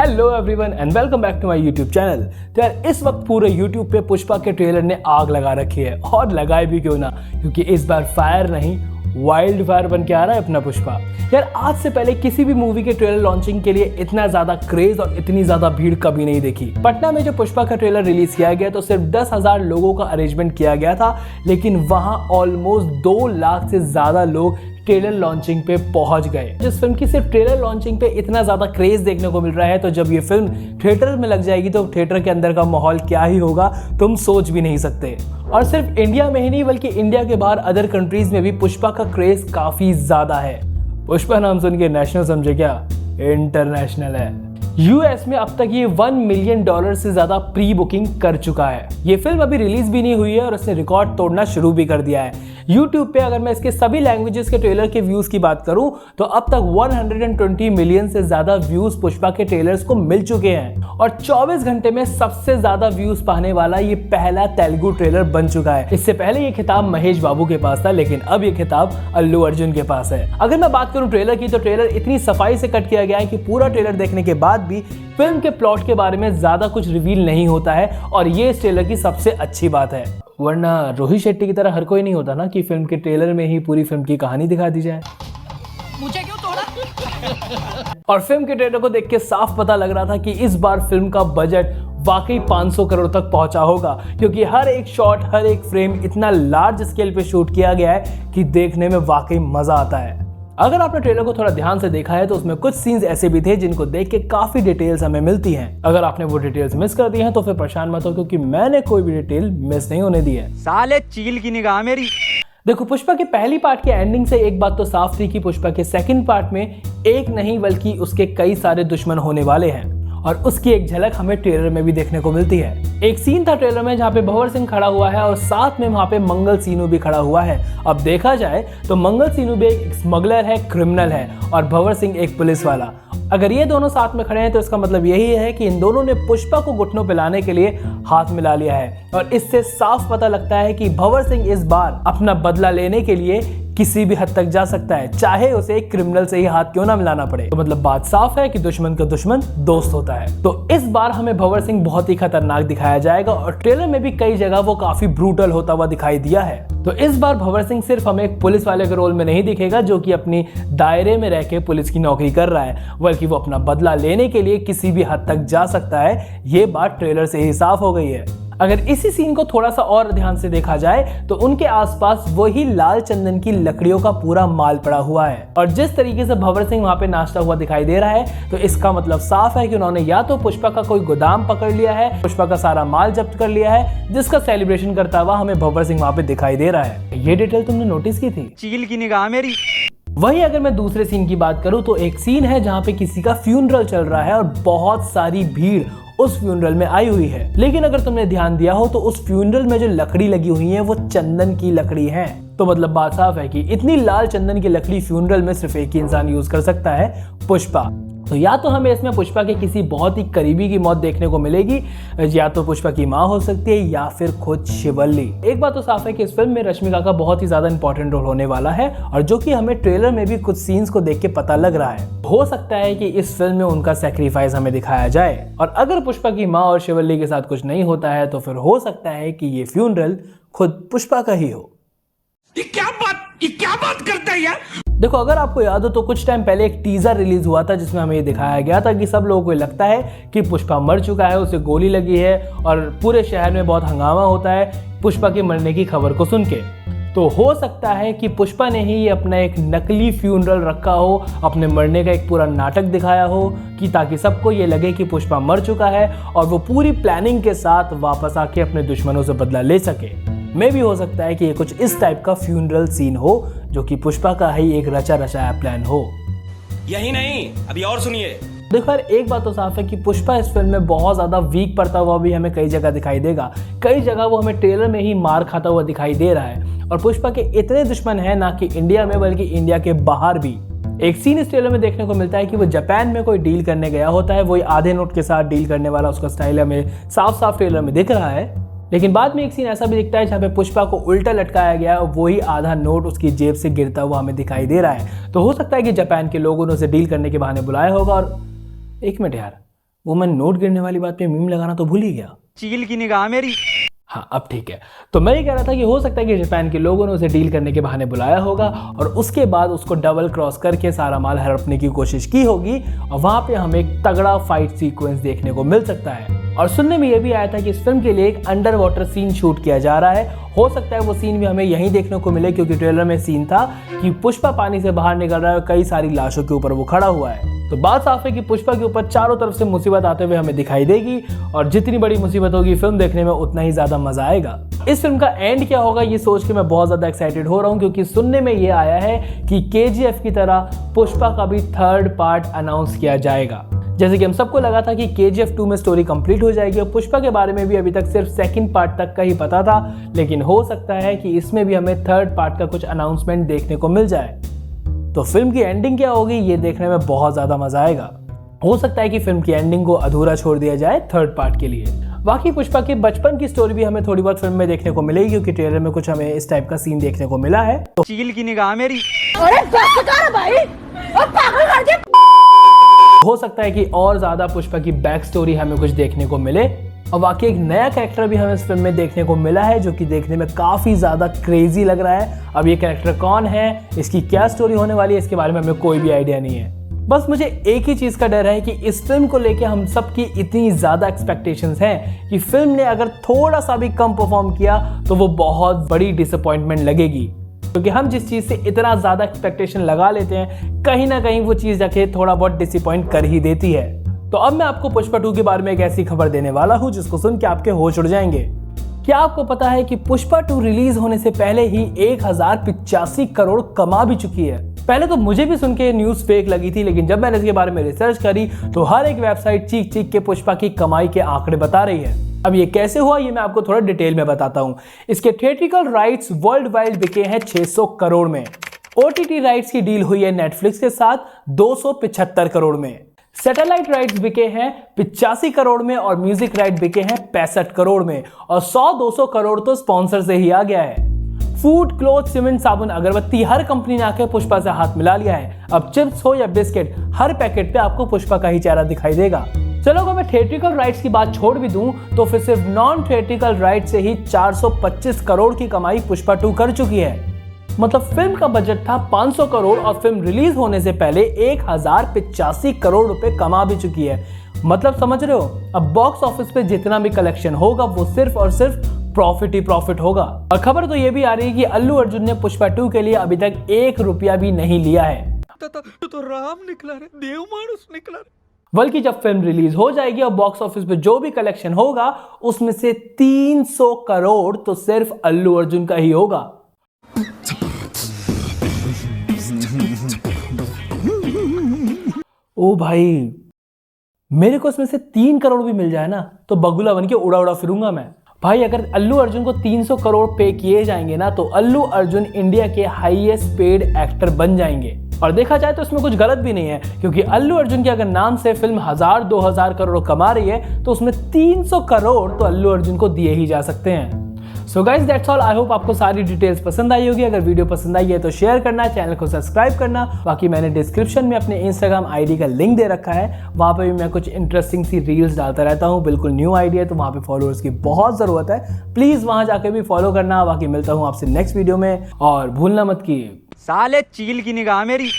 Hello everyone and welcome back to my YouTube channel. तो यार इस वक्त पूरे यूट्यूब पे पुष्पा के ट्रेलर ने आग लगा रखी है, और लगाए भी क्यों ना, क्योंकि इस बार फायर नहीं वाइल्ड फायर बन के आ रहा है अपना पुष्पा। यार आज से पहले किसी भी मूवी के ट्रेलर लॉन्चिंग के लिए इतना ज्यादा क्रेज और इतनी ज्यादा भीड़ कभी नहीं देखी। पटना में जब पुष्पा का ट्रेलर रिलीज किया गया तो सिर्फ 10,000 लोगों का अरेंजमेंट किया गया था, लेकिन वहां ऑलमोस्ट 2 लाख से ज्यादा लोग ट्रेलर लॉन्चिंग पे पहुंच गए। जिस फिल्म की सिर्फ ट्रेलर लॉन्चिंग पे इतना ज्यादा क्रेज देखने को मिल रहा है, तो जब ये फिल्म थिएटर में लग जाएगी तो थिएटर के अंदर का माहौल क्या ही होगा तुम सोच भी नहीं सकते। और सिर्फ इंडिया में ही नहीं बल्कि इंडिया के बाहर अदर कंट्रीज में भी पुष्पा का क्रेज काफी ज्यादा है। पुष्पा नाम सुन के नेशनल समझे क्या, इंटरनेशनल है। यूएस में अब तक ये $1 मिलियन से ज्यादा प्री बुकिंग कर चुका है। ये फिल्म अभी रिलीज भी नहीं हुई है और उसने रिकॉर्ड तोड़ना शुरू भी कर दिया है। यूट्यूब पे अगर मैं इसके सभी लैंग्वेजेस के ट्रेलर के व्यूज की बात करूं तो अब तक 120 मिलियन से ज्यादा व्यूज पुष्पा के ट्रेलर्स को मिल चुके हैं, और 24 घंटे में सबसे ज्यादा व्यूज पाने वाला ये पहला तेलुगु ट्रेलर बन चुका है। इससे पहले ये खिताब महेश बाबू के पास था, लेकिन अब ये खिताब अल्लू अर्जुन के पास है। अगर मैं बात करूं ट्रेलर की, तो ट्रेलर इतनी सफाई से कट किया गया है कि पूरा ट्रेलर देखने के बाद भी फिल्म के प्लॉट के बारे में ज्यादा कुछ रिवील नहीं होता है, और ये इस ट्रेलर की सबसे अच्छी बात है। वरना रोहित शेट्टी की तरह हर कोई नहीं होता ना कि फिल्म के ट्रेलर में ही पूरी फिल्म की कहानी दिखा दी जाए। मुझे क्यों तोड़ा? और फिल्म के ट्रेलर को देख के साफ पता लग रहा था कि इस बार फिल्म का बजट वाकई 500 करोड़ तक पहुंचा होगा, क्योंकि हर एक शॉट हर एक फ्रेम इतना लार्ज स्केल पे शूट किया गया है कि देखने में वाकई मजा आता है। अगर आपने ट्रेलर को थोड़ा ध्यान से देखा है तो उसमें कुछ सीन्स ऐसे भी थे जिनको देख के काफी डिटेल्स हमें मिलती हैं। अगर आपने वो डिटेल्स मिस कर दी हैं तो फिर परेशान मत हो, क्योंकि मैंने कोई भी डिटेल मिस नहीं होने दी है। साले चील की निगाह मेरी। देखो, पुष्पा के पहली पार्ट के एंडिंग से एक बात तो साफ थी कि पुष्पा के सेकंड पार्ट में एक नहीं बल्कि उसके कई सारे दुश्मन होने वाले हैं, और उसकी एक झलक हमें ट्रेलर में भी देखने को मिलती है। एक सीन था ट्रेलर में जहाँ पे भंवर सिंह खड़ा हुआ है और साथ में वहाँ पे मंगल सीनू भी खड़ा हुआ है। अब देखा जाए तो मंगल सीनू भी एक स्मगलर है, क्रिमिनल है, और भंवर सिंह एक पुलिस वाला। अगर ये दोनों साथ में खड़े हैं तो इसका मतलब यही है कि इन दोनों ने पुष्पा को घुटनों पे लाने के लिए हाथ मिला लिया है, और इससे साफ पता लगता है कि भंवर सिंह इस बार अपना बदला लेने के लिए किसी भी हद तक जा सकता है, चाहे उसे एक क्रिमिनल से ही हाथ क्यों ना मिलाना पड़े। तो मतलब बात साफ है कि दुश्मन का दुश्मन दोस्त होता है। तो इस बार हमें भंवर सिंह बहुत ही खतरनाक दिखाया जाएगा, और ट्रेलर में भी कई जगह वो काफी ब्रूटल होता हुआ दिखाई दिया है। तो इस बार भंवर सिंह सिर्फ हमें एक पुलिस वाले के रोल में नहीं दिखेगा जो कि अपनी दायरे में रह के पुलिस की नौकरी कर रहा है, बल्कि वो अपना बदला लेने के लिए किसी भी हद तक जा सकता है। ये बात ट्रेलर से ही साफ हो गई है। अगर इसी सीन को थोड़ा सा और ध्यान से देखा जाए तो उनके आसपास वही लाल चंदन की लकड़ियों का पूरा माल पड़ा हुआ है, और जिस तरीके से भंवर सिंह वहां पे नाचता हुआ दिखाई दे रहा है, तो इसका मतलब साफ है कि उन्होंने या तो पुष्पा का कोई गोदाम पकड़ लिया है, पुष्पा का सारा माल जब्त कर लिया है, जिसका सेलिब्रेशन करता हुआ हमें भंवर सिंह वहां पे दिखाई दे रहा है। ये डिटेल तुमने नोटिस की थी? चील की निगाह मेरी। वही अगर मैं दूसरे सीन की बात करूं तो एक सीन है जहां पे किसी का फ्यूनरल चल रहा है और बहुत सारी भीड़ उस फ्यूनरल में आई हुई है, लेकिन अगर तुमने ध्यान दिया हो तो उस फ्यूनरल में जो लकड़ी लगी हुई है वो चंदन की लकड़ी है। तो मतलब बात साफ है कि इतनी लाल चंदन की लकड़ी फ्यूनरल में सिर्फ एक ही इंसान यूज कर सकता है, पुष्पा। तो या तो हमें इसमें पुष्पा के किसी बहुत ही करीबी की मौत देखने को मिलेगी, या तो पुष्पा की माँ हो सकती है, या फिर खुद शिवल्ली। एक बात तो साफ है कि इस फिल्म में रश्मिका का बहुत ही ज्यादा इंपॉर्टेंट रोल होने वाला है, और जो कि हमें ट्रेलर में भी कुछ सीन्स को देख के पता लग रहा है। हो सकता है कि इस फिल्म में उनका सेक्रीफाइस हमें दिखाया जाए, और अगर पुष्पा की माँ और शिवल्ली के साथ कुछ नहीं होता है तो फिर हो सकता है कि ये फ्यूनरल खुद पुष्पा का ही हो। ये क्या बात करता है यार? देखो, अगर आपको याद हो तो कुछ टाइम पहले एक टीजर रिलीज हुआ था जिसमें हमें ये दिखाया गया था कि सब लोगों को लगता है कि पुष्पा मर चुका है, उसे गोली लगी है, और पूरे शहर में बहुत हंगामा होता है पुष्पा के मरने की खबर को सुन के। तो हो सकता है कि पुष्पा ने ही अपना एक नकली फ्यूनरल रखा हो, अपने मरने का एक पूरा नाटक दिखाया हो, कि ताकि सबको ये लगे कि पुष्पा मर चुका है और वो पूरी प्लानिंग के साथ वापस आके अपने दुश्मनों से बदला ले सके। में भी हो सकता है कि ये कुछ इस टाइप का फ्यूनरल सीन हो जो कि पुष्पा का ही एक रचा रचाया प्लान हो। यही नहीं, अभी और सुनिए। देखो यार, एक बात तो साफ है कि पुष्पा इस फिल्म में बहुत ज्यादा वीक पड़ता हुआ भी हमें कई जगह दिखाई देगा। कई जगह वो हमें ट्रेलर में ही मार खाता हुआ दिखाई दे रहा है, और पुष्पा के इतने दुश्मन हैं ना कि इंडिया में बल्कि इंडिया के बाहर भी। एक सीन इस ट्रेलर में देखने को मिलता है कि वो जापान में कोई डील करने गया होता है, वही आधे नोट के साथ डील करने वाला उसका स्टाइल हमें साफ साफ ट्रेलर में दिख रहा है। लेकिन बाद में एक सीन ऐसा भी दिखता है जहाँ पे पुष्पा को उल्टा लटकाया गया है और वही आधा नोट उसकी जेब से गिरता हुआ हमें दिखाई दे रहा है। तो हो सकता है कि जापान के लोगों ने उसे डील करने के बहाने बुलाया होगा। और एक मिनट यार, वो मैं नोट गिरने वाली बात पे मीम लगाना तो भूल ही गया। चील की निगाह मेरी। हाँ अब ठीक है। तो मैं ये कह रहा था कि हो सकता है कि जापान के लोगों ने उसे डील करने के बहाने बुलाया होगा और उसके बाद उसको डबल क्रॉस करके सारा माल हड़पने की कोशिश की होगी और वहां पे हमें एक तगड़ा फाइट सीक्वेंस देखने को मिल सकता है। और सुनने में ये भी आया था कि इस फिल्म के लिए एक अंडर वाटर सीन शूट किया जा रहा है। हो सकता है वो सीन भी हमें यहीं देखने को मिले, क्योंकि ट्रेलर में सीन था कि पुष्पा पानी से बाहर निकल रहा है और कई सारी लाशों के ऊपर वो खड़ा हुआ है। तो बात साफ है कि पुष्पा के ऊपर चारों तरफ से मुसीबत आते हुए हमें दिखाई देगी और जितनी बड़ी मुसीबत होगी फिल्म देखने में उतना ही ज्यादा मजा आएगा। इस फिल्म का एंड क्या होगा ये सोच के मैं बहुत ज्यादा एक्साइटेड हो रहा हूँ, क्योंकि सुनने में ये आया है कि KGF की तरह पुष्पा का भी 3rd पार्ट अनाउंस किया जाएगा। जैसे कि हम सबको लगा था कि KGF 2 में स्टोरी कंप्लीट हो जाएगी और पुष्पा के बारे में भी अभी तक सिर्फ 2nd पार्ट तक का ही पता था, लेकिन हो सकता है कि इसमें भी हमें 3rd पार्ट का कुछ अनाउंसमेंट देखने को मिल जाए। तो फिल्म की एंडिंग क्या होगी ये देखने में बहुत ज्यादा मजा आएगा। हो सकता है कि फिल्म की एंडिंग को अधूरा छोड़ दिया जाए 3rd पार्ट के लिए। बाकी पुष्पा के बचपन की स्टोरी भी हमें थोड़ी बहुत फिल्म में देखने को मिलेगी, क्योंकि ट्रेलर में कुछ हमें इस टाइप का सीन देखने को मिला है। तो चील की निगाह मेरी। हो सकता है कि और ज्यादा पुष्पा की बैक स्टोरी हमें कुछ देखने को मिले। और वाकई एक नया कैरेक्टर भी हमें इस फिल्म में देखने को मिला है, जो कि देखने में काफी ज्यादा क्रेजी लग रहा है। अब ये कैरेक्टर कौन है, इसकी क्या स्टोरी होने वाली है, इसके बारे में हमें कोई भी आइडिया नहीं है। बस मुझे एक ही चीज का डर है कि इस फिल्म को लेके हम सबकी इतनी ज्यादा एक्सपेक्टेशंस हैं कि फिल्म ने अगर थोड़ा सा भी कम परफॉर्म किया तो वो बहुत बड़ी डिसअपॉइंटमेंट लगेगी, क्योंकि हम जिस चीज से इतना ज्यादा एक्सपेक्टेशन लगा लेते हैं कहीं ना कहीं वो चीज जाके थोड़ा बहुत डिसअपॉइंट कर ही देती है। तो अब मैं आपको पुष्पा 2 के बारे में एक ऐसी खबर देने वाला हूं जिसको सुन के आपके होश उड़ जाएंगे। क्या आपको पता है कि पुष्पा 2 रिलीज होने से पहले ही 1085 करोड़ कमा भी चुकी है। पहले तो मुझे भी सुन के न्यूज फेक लगी थी, लेकिन जब मैंने इसके बारे में रिसर्च करी तो हर एक वेबसाइट चीख चीख के पुष्पा की कमाई के आंकड़े बता रही है। अब ये कैसे हुआ ये मैं आपको थोड़ा डिटेल में बताता हूं। इसके थिएट्रिकल राइट्स वर्ल्ड वाइड बिके हैं 600 करोड़ में। OTT राइट्स की डील हुई है नेटफ्लिक्स के साथ 275 करोड़ में। सैटेलाइट राइट्स बिके हैं 85 करोड़ में और म्यूजिक राइट बिके हैं 65 करोड़ में, और 100-200 करोड़ तो स्पॉन्सर से ही आ गया है। फूड, क्लोथ, सीमेंट, साबुन, अगरबत्ती हर कंपनी ने आकर पुष्पा से हाथ मिला लिया है। अब चिप्स हो या बिस्किट, हर पैकेट पे आपको पुष्पा का ही चेहरा दिखाई देगा। चलो अगर मैं थिएट्रिकल राइट्स की बात छोड़ भी दूं तो फिर सिर्फ नॉन थिएट्रिकल राइट से ही 425 करोड़ की कमाई पुष्पा 2 कर चुकी है। मतलब फिल्म का बजट था 500 करोड़ और फिल्म रिलीज होने से पहले 1085 करोड़ रुपए कमा भी चुकी है। मतलब समझ रहे हो, अब बॉक्स ऑफिस पे जितना भी कलेक्शन होगा वो सिर्फ और सिर्फ प्रॉफिट ही प्रॉफिट होगा। और खबर तो ये भी आ रही है कि अल्लू अर्जुन ने पुष्पा 2 के लिए अभी तक 1 रुपया भी नहीं लिया है। तो राम निकला रे, देव मानुस निकला रे। बल्कि जब फिल्म रिलीज हो जाएगी और बॉक्स ऑफिस पे जो भी कलेक्शन होगा उसमें से 300 करोड़ तो सिर्फ अल्लू अर्जुन का ही होगा। ओ भाई, मेरे को इसमें से 3 करोड़ भी मिल जाए ना तो बगुला बन के उड़ा उड़ा फिरूंगा मैं। भाई अगर अल्लू अर्जुन को 300 करोड़ पे किए जाएंगे ना तो अल्लू अर्जुन इंडिया के हाईएस्ट पेड एक्टर बन जाएंगे। और देखा जाए तो इसमें कुछ गलत भी नहीं है, क्योंकि अल्लू अर्जुन के अगर नाम से फिल्म 1000-2000 करोड़ कमा रही है तो उसमें 300 करोड़ तो अल्लू अर्जुन को दिए ही जा सकते हैं। So guys that's all. I hope आपको सारी डिटेल्स पसंद आई होगी। अगर वीडियो पसंद आई है तो शेयर करना, चैनल को सब्सक्राइब करना। बाकी मैंने डिस्क्रिप्शन में अपने इंस्टाग्राम आईडी का लिंक दे रखा है, वहाँ पे भी मैं कुछ इंटरेस्टिंग सी रील्स डालता रहता हूँ। बिल्कुल न्यू आईडी है तो वहाँ पे फॉलोअर्स की बहुत ज़रूरत है, प्लीज़ वहाँ जाके भी फॉलो करना। बाकी मिलता हूँ आपसे नेक्स्ट वीडियो में और भूलना मत कि साले चील की निगाह मेरी।